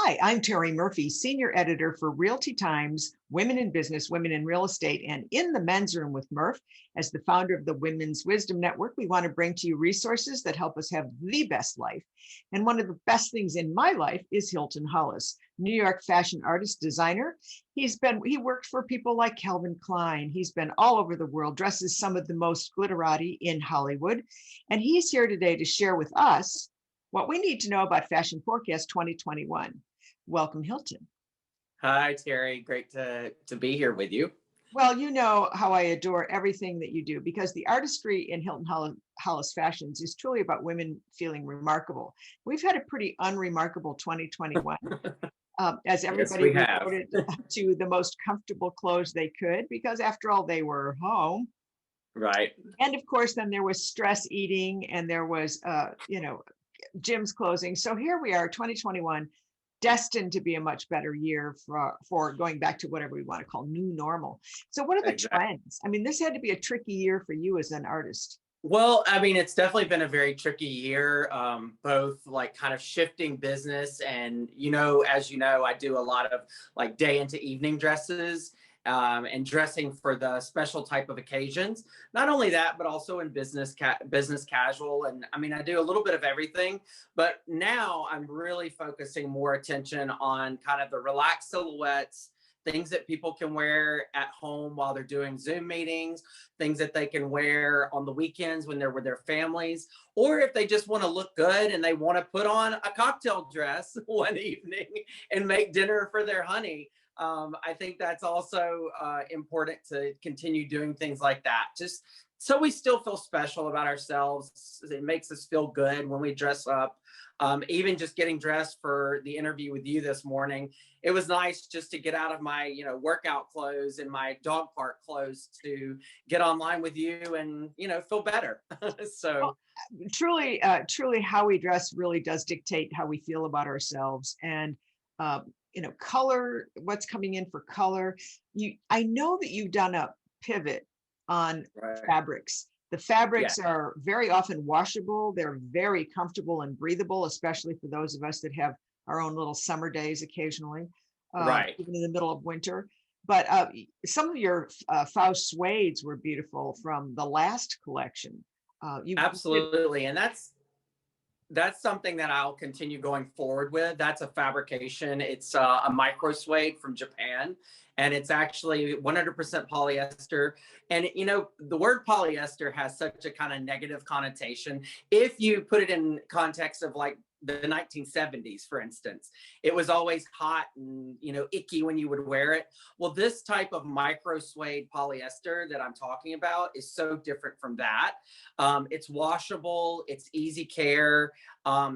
Hi, I'm Terry Murphy, Senior Editor for Realty Times, Women in Business, Women in Real Estate, and in the Men's Room with Murph. As the founder of the Women's Wisdom Network, we want to bring to you resources that help us have the best life. And one of the best things in my life is Hilton Hollis, New York fashion artist, designer. He worked for people like Calvin Klein. He's been all over the world, dresses some of the most glitterati in Hollywood. And he's here today to share with us what we need to know about Fashion Forecast 2021. Welcome, Hilton. Hi, Terry. Great to be here with you. Well, you know how I adore everything that you do because the artistry in Hilton Hollis Fashions is truly about women feeling remarkable. We've had a pretty unremarkable 2021 as everybody resorted to the most comfortable clothes they could because after all, they were home. Right. And of course, then there was stress eating and there was, gyms closing. So here we are, 2021. Destined to be a much better year for going back to whatever we want to call new normal. So what are the trends? I mean, this had to be a tricky year for you as an artist. Well, I mean, it's definitely been a very tricky year, both like kind of shifting business and, as you know, I do a lot of like day into evening dresses. And dressing for the special type of occasions. Not only that, but also in business casual. And I mean, I do a little bit of everything, but now I'm really focusing more attention on kind of the relaxed silhouettes, things that people can wear at home while they're doing Zoom meetings, things that they can wear on the weekends when they're with their families, or if they just want to look good and they want to put on a cocktail dress one evening and make dinner for their honey. I think that's also important to continue doing things like that, just so we still feel special about ourselves. It makes us feel good when we dress up. Even just getting dressed for the interview with you this morning, it was nice just to get out of my, workout clothes and my dog park clothes to get online with you and, feel better. So truly how we dress really does dictate how we feel about ourselves. And color, what's coming in for color. I know that you've done a pivot on fabrics. The fabrics are very often washable. They're very comfortable and breathable, especially for those of us that have our own little summer days occasionally, even in the middle of winter. But some of your faux suedes were beautiful from the last collection. Absolutely. And that's something that I'll continue going forward with. That's a fabrication. It's a micro suede from Japan, and it's actually 100% polyester. And, the word polyester has such a kind of negative connotation. If you put it in context of like the 1970s, for instance, it was always hot and, icky when you would wear it. Well, this type of micro suede polyester that I'm talking about is so different from that. It's washable. It's easy care.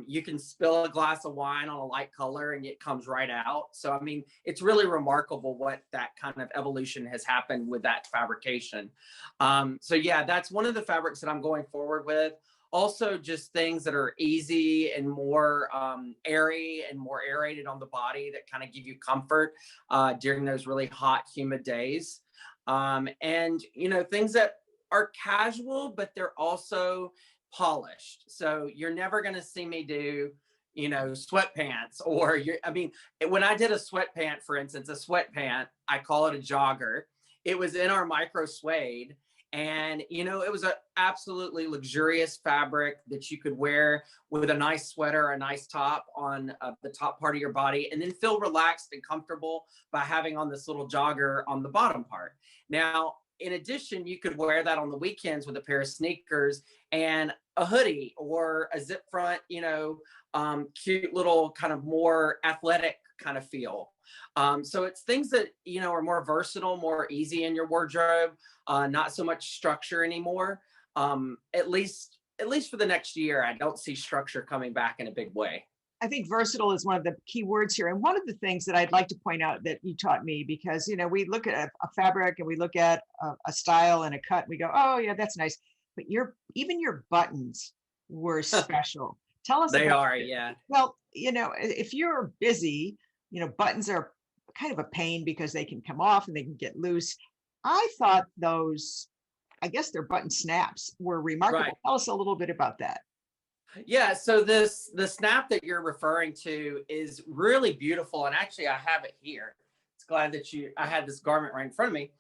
You can spill a glass of wine on a light color and it comes right out. So, I mean, it's really remarkable what that kind of evolution has happened with that fabrication. So yeah, that's one of the fabrics that I'm going forward with. Also, just things that are easy and more airy and more aerated on the body that kind of give you comfort during those really hot, humid days. And, things that are casual, but they're also polished. So you're never going to see me do, sweatpants when I did a sweatpant, for instance, I call it a jogger. It was in our micro suede. And, it was an absolutely luxurious fabric that you could wear with a nice sweater, a nice top on the top part of your body, and then feel relaxed and comfortable by having on this little jogger on the bottom part. Now, in addition, you could wear that on the weekends with a pair of sneakers and a hoodie or a zip front, cute little kind of more athletic kind of feel. So it's things that, are more versatile, more easy in your wardrobe, not so much structure anymore. At least for the next year, I don't see structure coming back in a big way. I think versatile is one of the key words here. And one of the things that I'd like to point out that you taught me, because, we look at a fabric and we look at a style and a cut, and we go, oh yeah, that's nice. But even your buttons were special. Tell us. They are, yeah. Well, if you're busy, buttons are kind of a pain because they can come off and they can get loose. I thought they're button snaps were remarkable. Tell us a little bit about that. Yeah, so the snap that you're referring to is really beautiful, and actually I have it here. It's glad that I had this garment right in front of me.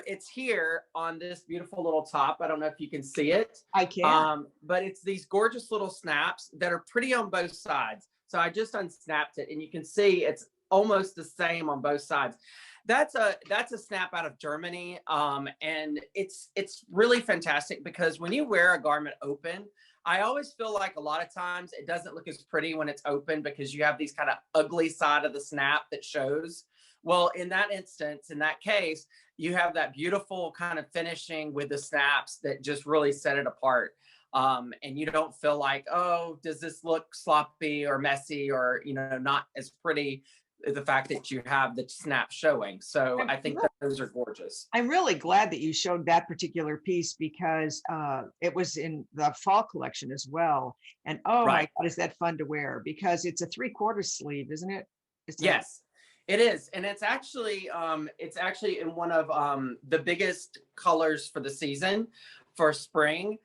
It's here on this beautiful little top. I don't know if you can see it, I can. but it's these gorgeous little snaps that are pretty on both sides. So I just unsnapped it, and you can see it's almost the same on both sides. That's a snap out of Germany, and it's really fantastic because when you wear a garment open, I always feel like a lot of times it doesn't look as pretty when it's open because you have these kind of ugly side of the snap that shows. Well, in that instance, in that case, you have that beautiful kind of finishing with the snaps that just really set it apart. And you don't feel like, oh, does this look sloppy or messy or, not as pretty, the fact that you have the snap showing. So I'm I think that those are gorgeous. I'm really glad that you showed that particular piece because it was in the fall collection as well. And oh my Right. God, is that fun to wear? Because it's a 3/4 sleeve, isn't it? It's a Yes, it is. And it's actually in one of the biggest colors for the season for spring.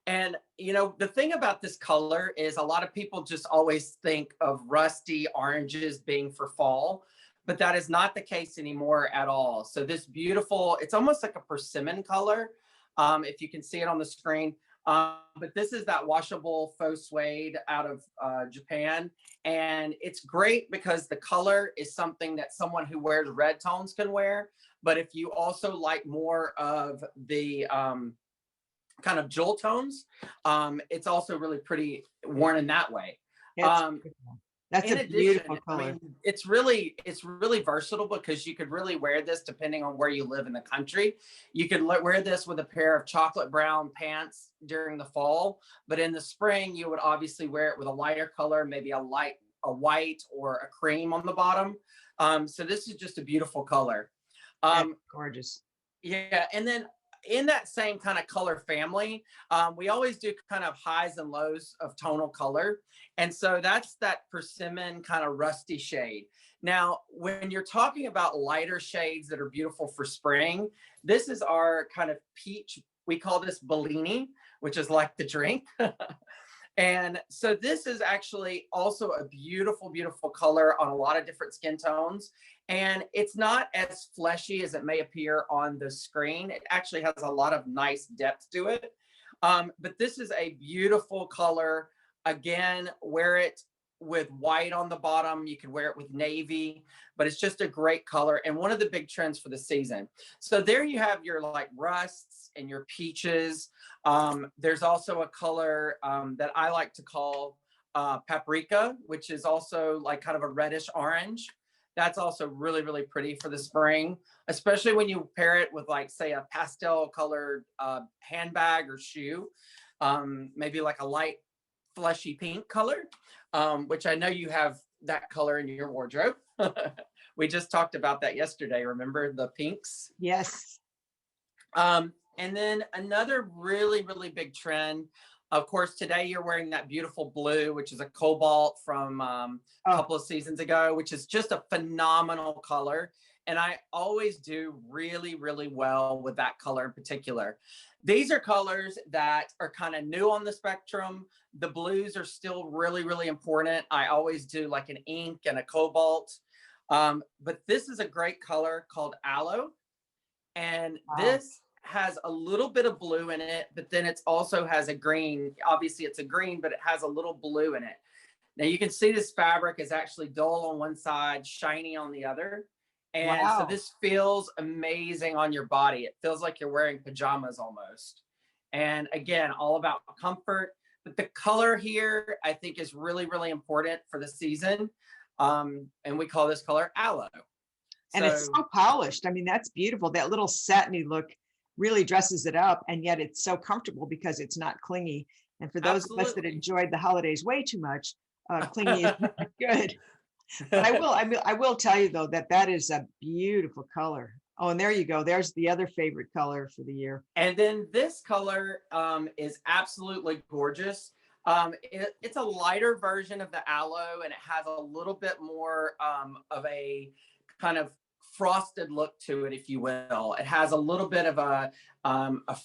And the thing about this color is a lot of people just always think of rusty oranges being for fall, but that is not the case anymore at all. So this beautiful, it's almost like a persimmon color, if you can see it on the screen. But this is that washable faux suede out of Japan. And it's great because the color is something that someone who wears red tones can wear. But if you also like more of the kind of jewel tones, it's also really pretty worn in that way. it's Um, that's in a beautiful addition, I color. mean, it's really versatile because you could really wear this depending on where you live in the country. You could wear this with a pair of chocolate brown pants during the fall, but in the spring you would obviously wear it with a lighter color, maybe a white or a cream on the bottom. So this is just a beautiful color. That's Um, gorgeous. yeah, and then in that same kind of color family, we always do kind of highs and lows of tonal color. And so that's that persimmon kind of rusty shade. Now, when you're talking about lighter shades that are beautiful for spring, this is our kind of peach. We call this Bellini, which is like the drink. And so this is actually also a beautiful, beautiful color on a lot of different skin tones. And it's not as fleshy as it may appear on the screen. It actually has a lot of nice depth to it. But this is a beautiful color. Again, wear it with white on the bottom. You can wear it with navy, but it's just a great color and one of the big trends for the season. So there you have your like rusts and your peaches. There's also a color that I like to call paprika, which is also like kind of a reddish orange. That's also really, really pretty for the spring, especially when you pair it with like, say, a pastel colored handbag or shoe, maybe like a light fleshy pink color, which I know you have that color in your wardrobe. We just talked about that yesterday. Remember the pinks? Yes. And then another really, really big trend. Of course, today you're wearing that beautiful blue, which is a cobalt from a Oh, couple of seasons ago, which is just a phenomenal color. And I always do really, really well with that color in particular. These are colors that are kind of new on the spectrum. The blues are still really, really important. I always do like an ink and a cobalt. But this is a great color called aloe. And wow. this has a little bit of blue in it, but then it also has a green. Obviously, it's a green, but it has a little blue in it. Now you can see this fabric is actually dull on one side, shiny on the other. And so Wow. this feels amazing on your body. It feels like you're wearing pajamas almost. And again, all about comfort. But the color here, I think, is really, really important for the season. And we call this color aloe. And it's So so polished. I mean, that's beautiful. That little satiny look really dresses it up. And yet it's so comfortable because it's not clingy. And for those of us that absolutely. enjoyed the holidays way too much, clingy is not good. But I will tell you though that that is a beautiful color. Oh, and there you go. There's the other favorite color for the year. And then this color is absolutely gorgeous. It's a lighter version of the aloe, and it has a little bit more of a kind of frosted look to it, if you will. It has a little bit of a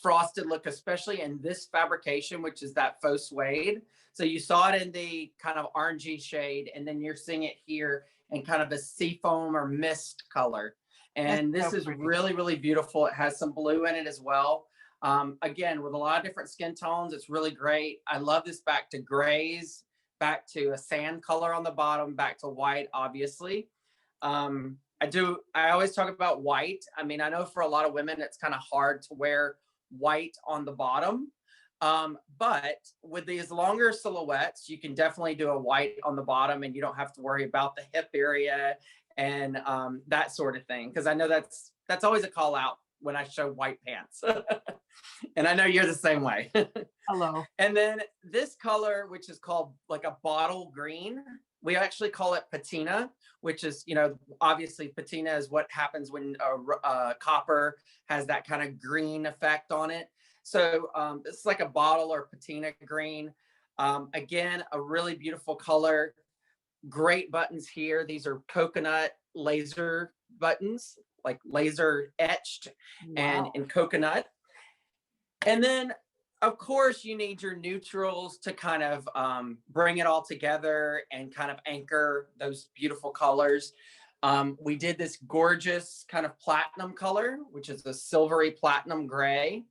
frosted look, especially in this fabrication, which is that faux suede. So you saw it in the kind of orangey shade, and then you're seeing it here in kind of a seafoam or mist color. That's And this so is pretty. really, really beautiful. It has some blue in it as well. Again, with a lot of different skin tones, it's really great. I love this back to grays, back to a sand color on the bottom, back to white, obviously. I always talk about white. I mean, I know for a lot of women, it's kind of hard to wear white on the bottom. But with these longer silhouettes, you can definitely do a white on the bottom and you don't have to worry about the hip area and that sort of thing. Cause I know that's always a call out when I show white pants. And I know you're the same way. Hello. And then this color, which is called like a bottle green, we actually call it patina, which is, obviously patina is what happens when copper has that kind of green effect on it. So it's like a bottle or patina green. Again, a really beautiful color. Great buttons here. These are coconut laser buttons, like laser etched. Wow. And in coconut. And then, of course, you need your neutrals to kind of bring it all together and kind of anchor those beautiful colors. We did this gorgeous kind of platinum color, which is a silvery platinum gray.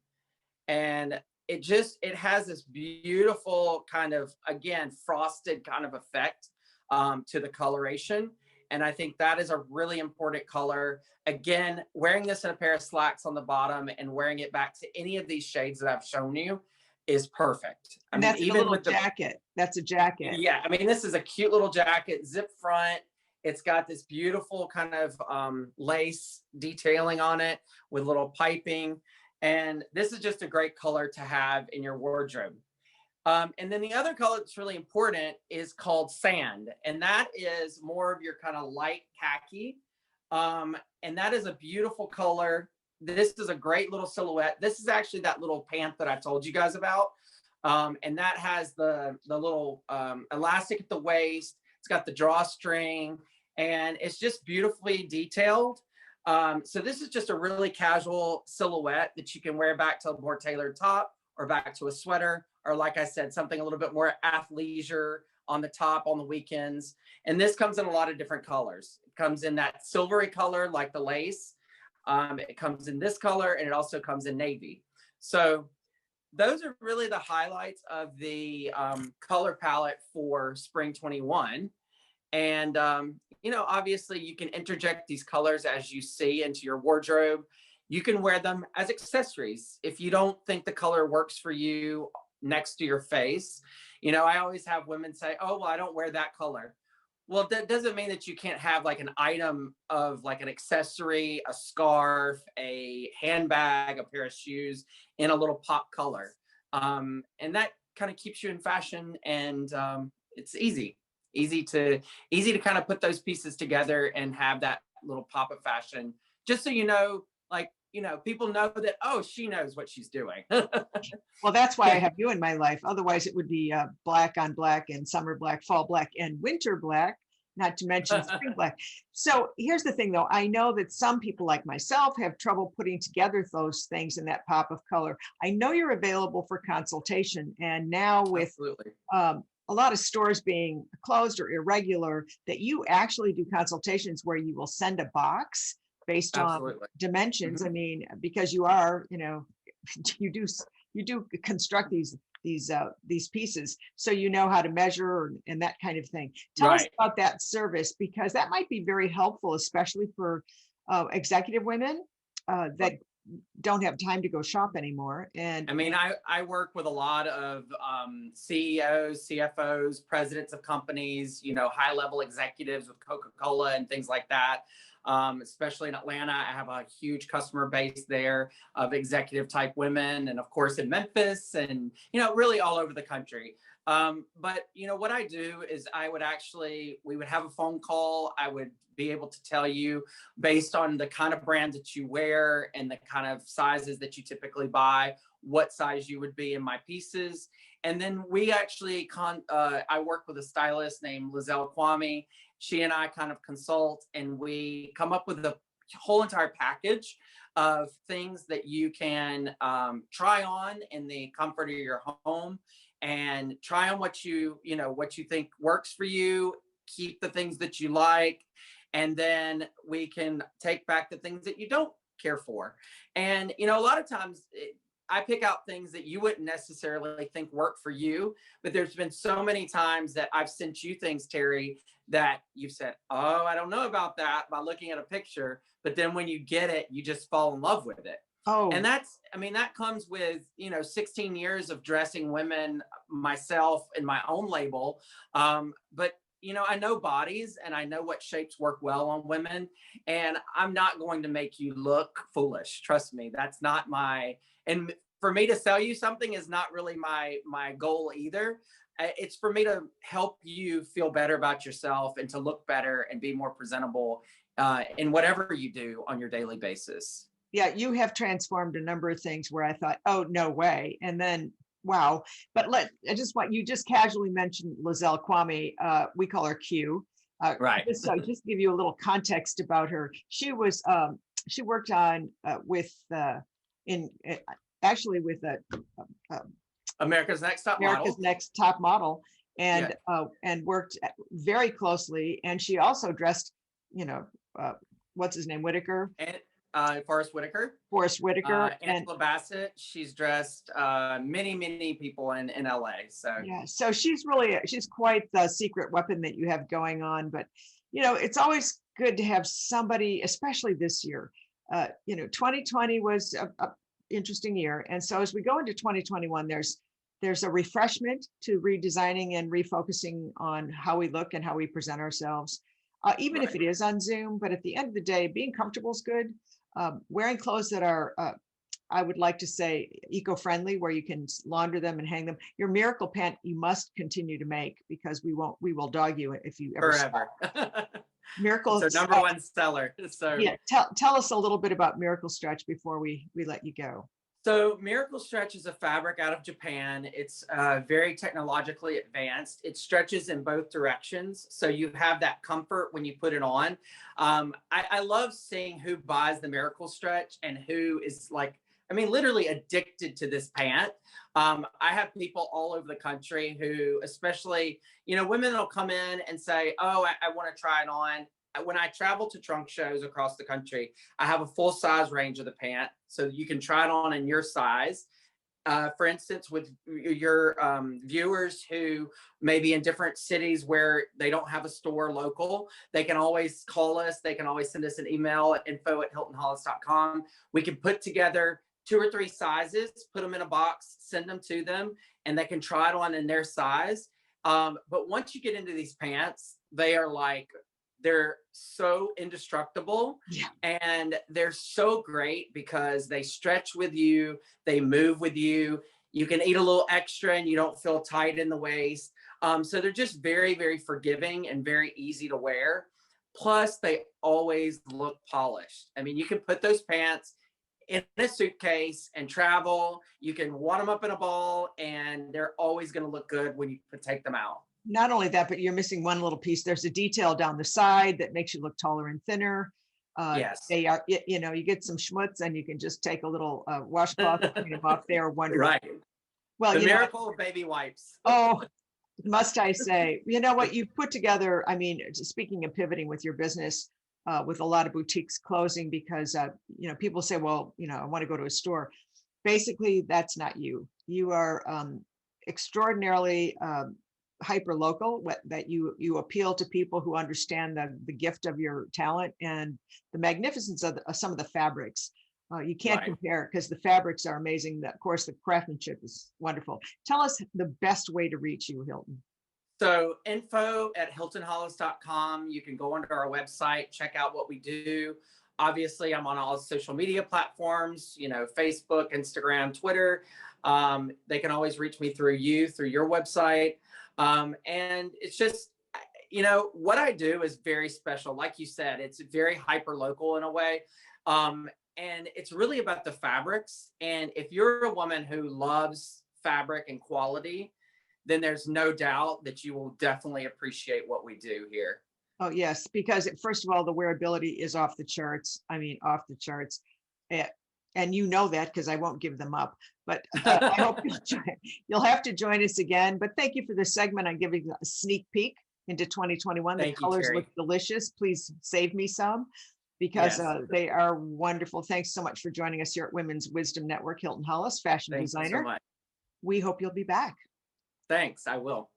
And it has this beautiful kind of, again, frosted kind of effect to the coloration. And I think that is a really important color. Again, wearing this in a pair of slacks on the bottom and wearing it back to any of these shades that I've shown you is perfect. And that's even with the jacket. That's a jacket. Yeah, I mean, this is a cute little jacket, zip front. It's got this beautiful kind of lace detailing on it with little piping. And this is just a great color to have in your wardrobe. And then the other color that's really important is called sand. And that is more of your kind of light khaki. And that is a beautiful color. This is a great little silhouette. This is actually that little pant that I told you guys about. And that has the little elastic at the waist. It's got the drawstring and it's just beautifully detailed. So this is just a really casual silhouette that you can wear back to a more tailored top or back to a sweater, or like I said, something a little bit more athleisure on the top on the weekends. And this comes in a lot of different colors. It comes in that silvery color, like the lace. It comes in this color, and it also comes in navy. So those are really the highlights of the color palette for spring 21. And, obviously you can interject these colors as you see into your wardrobe. You can wear them as accessories. If you don't think the color works for you next to your face, I always have women say, oh, well, I don't wear that color. Well, that doesn't mean that you can't have like an item of like an accessory, a scarf, a handbag, a pair of shoes in a little pop color. And that kind of keeps you in fashion, and it's easy to kind of put those pieces together and have that little pop of fashion, just so people know that, oh, she knows what she's doing. Well, that's why I have you in my life. Otherwise it would be black on black and summer black, fall black, and winter black, not to mention spring black. So here's the thing though. I know that some people like myself have trouble putting together those things in that pop of color. I know you're available for consultation, and now with a lot of stores being closed or irregular, that you actually do consultations where you will send a box based on dimensions. I mean, because you are, you do construct these pieces, so you know how to measure and that kind of thing. Tell us about that service, because that might be very helpful, especially for executive women that don't have time to go shop anymore. And I mean, I work with a lot of CEOs, CFOs, presidents of companies, high level executives with Coca-Cola and things like that. Especially in Atlanta, I have a huge customer base there of executive type women, and of course in Memphis, and really all over the country. But what I do is we would have a phone call. I would be able to tell you, based on the kind of brand that you wear and the kind of sizes that you typically buy, what size you would be in my pieces. And then we actually I work with a stylist named Lizzie Kwame. She and I kind of consult, and we come up with the whole entire package of things that you can try on in the comfort of your home and try on what you think works for you, keep the things that you like, and then we can take back the things that you don't care for. And a lot of times I pick out things that you wouldn't necessarily think work for you, but there's been so many times that I've sent you things, Terry, that you've said, oh, I don't know about that, by looking at a picture, but then when you get it, you just fall in love with it. And Oh, that comes with 16 years of dressing women myself in my own label. But I know bodies, and I know what shapes work well on women, and I'm not going to make you look foolish. Trust me, that's not and for me to sell you something is not really my goal either. It's for me to help you feel better about yourself and to look better and be more presentable in whatever you do on your daily basis. yeah, you have transformed a number of things where I thought, oh, no way. And then, wow. But you just casually mentioned Lizzie Kwame. We call her Q. Right. Just give you a little context about her. She worked on in actually with America's Next Top America's Model. Next Top Model, Yeah. and worked very closely. And she also dressed, what's his name, Whitaker, And Forrest Whitaker. Forrest Whitaker, and Angela Bassett. She's dressed many people in LA. So yeah, so she's quite the secret weapon that you have going on. But it's always good to have somebody, especially this year. 2020 was a interesting year, and so as we go into 2021, there's a refreshment to redesigning and refocusing on how we look and how we present ourselves, even if right. it is on Zoom. But at the end of the day, being comfortable is good. Wearing clothes that are, I would like to say, eco-friendly, where you can launder them and hang them. Your miracle pant you must continue to make, because we will dog you if you ever Forever. Miracle. So number one seller. So Yeah, tell us a little bit about Miracle Stretch before we let you go. So Miracle Stretch is a fabric out of Japan. It's very technologically advanced. It stretches in both directions, so you have that comfort when you put it on. I love seeing who buys the Miracle Stretch and who is literally addicted to this pant. I have people all over the country who, especially, women will come in and say, oh, I want to try it on. When I travel to trunk shows across the country, I have a full size range of the pant, so you can try it on in your size. For instance, with your viewers who may be in different cities where they don't have a store local, they can always call us. They can always send us an email at info@hiltonhollis.com. We can put together 2 or 3 sizes, put them in a box, send them to them, and they can try it on in their size. But once you get into these pants, they're so indestructible. Yeah. And they're so great because they stretch with you, they move with you. You can eat a little extra and you don't feel tight in the waist. So they're just very, very forgiving and very easy to wear. Plus, they always look polished. I mean, you can put those pants in a suitcase and travel. You can wad them up in a ball, and they're always going to look good when you take them out. Not only that, but you're missing one little piece. There's a detail down the side that makes you look taller and thinner. Yes. They are, you get some schmutz and you can just take a little washcloth and clean them off. They are wonderful. Right. Well, the miracle of baby wipes. Oh, must I say, you know what you've put together. I mean, speaking of pivoting with your business, with a lot of boutiques closing because, people say, well, I want to go to a store. Basically, that's not you. You are extraordinarily hyper local, that you appeal to people who understand the gift of your talent and the magnificence of some of the fabrics. You can't compare, because the fabrics are amazing. Of course, the craftsmanship is wonderful. Tell us the best way to reach you, Hilton. So info@hiltonhollis.com. You can go onto our website, check out what we do. Obviously, I'm on all social media platforms, Facebook, Instagram, Twitter. They can always reach me through your website. And it's just, what I do is very special. Like you said, it's very hyper local in a way. And it's really about the fabrics. And if you're a woman who loves fabric and quality, then there's no doubt that you will definitely appreciate what we do here. Oh, yes, because first of all, the wearability is off the charts. I mean, off the charts. and you know that because I won't give them up. But I hope you'll have to join us again. But thank you for this segment on giving a sneak peek into 2021. Thank The you, colors Terry. look delicious. Please save me some because Yes. they are wonderful. Thanks so much for joining us here at Women's Wisdom Network. Hilton Hollis, fashion Thank you so designer. much. We hope you'll be back. Thanks. I will.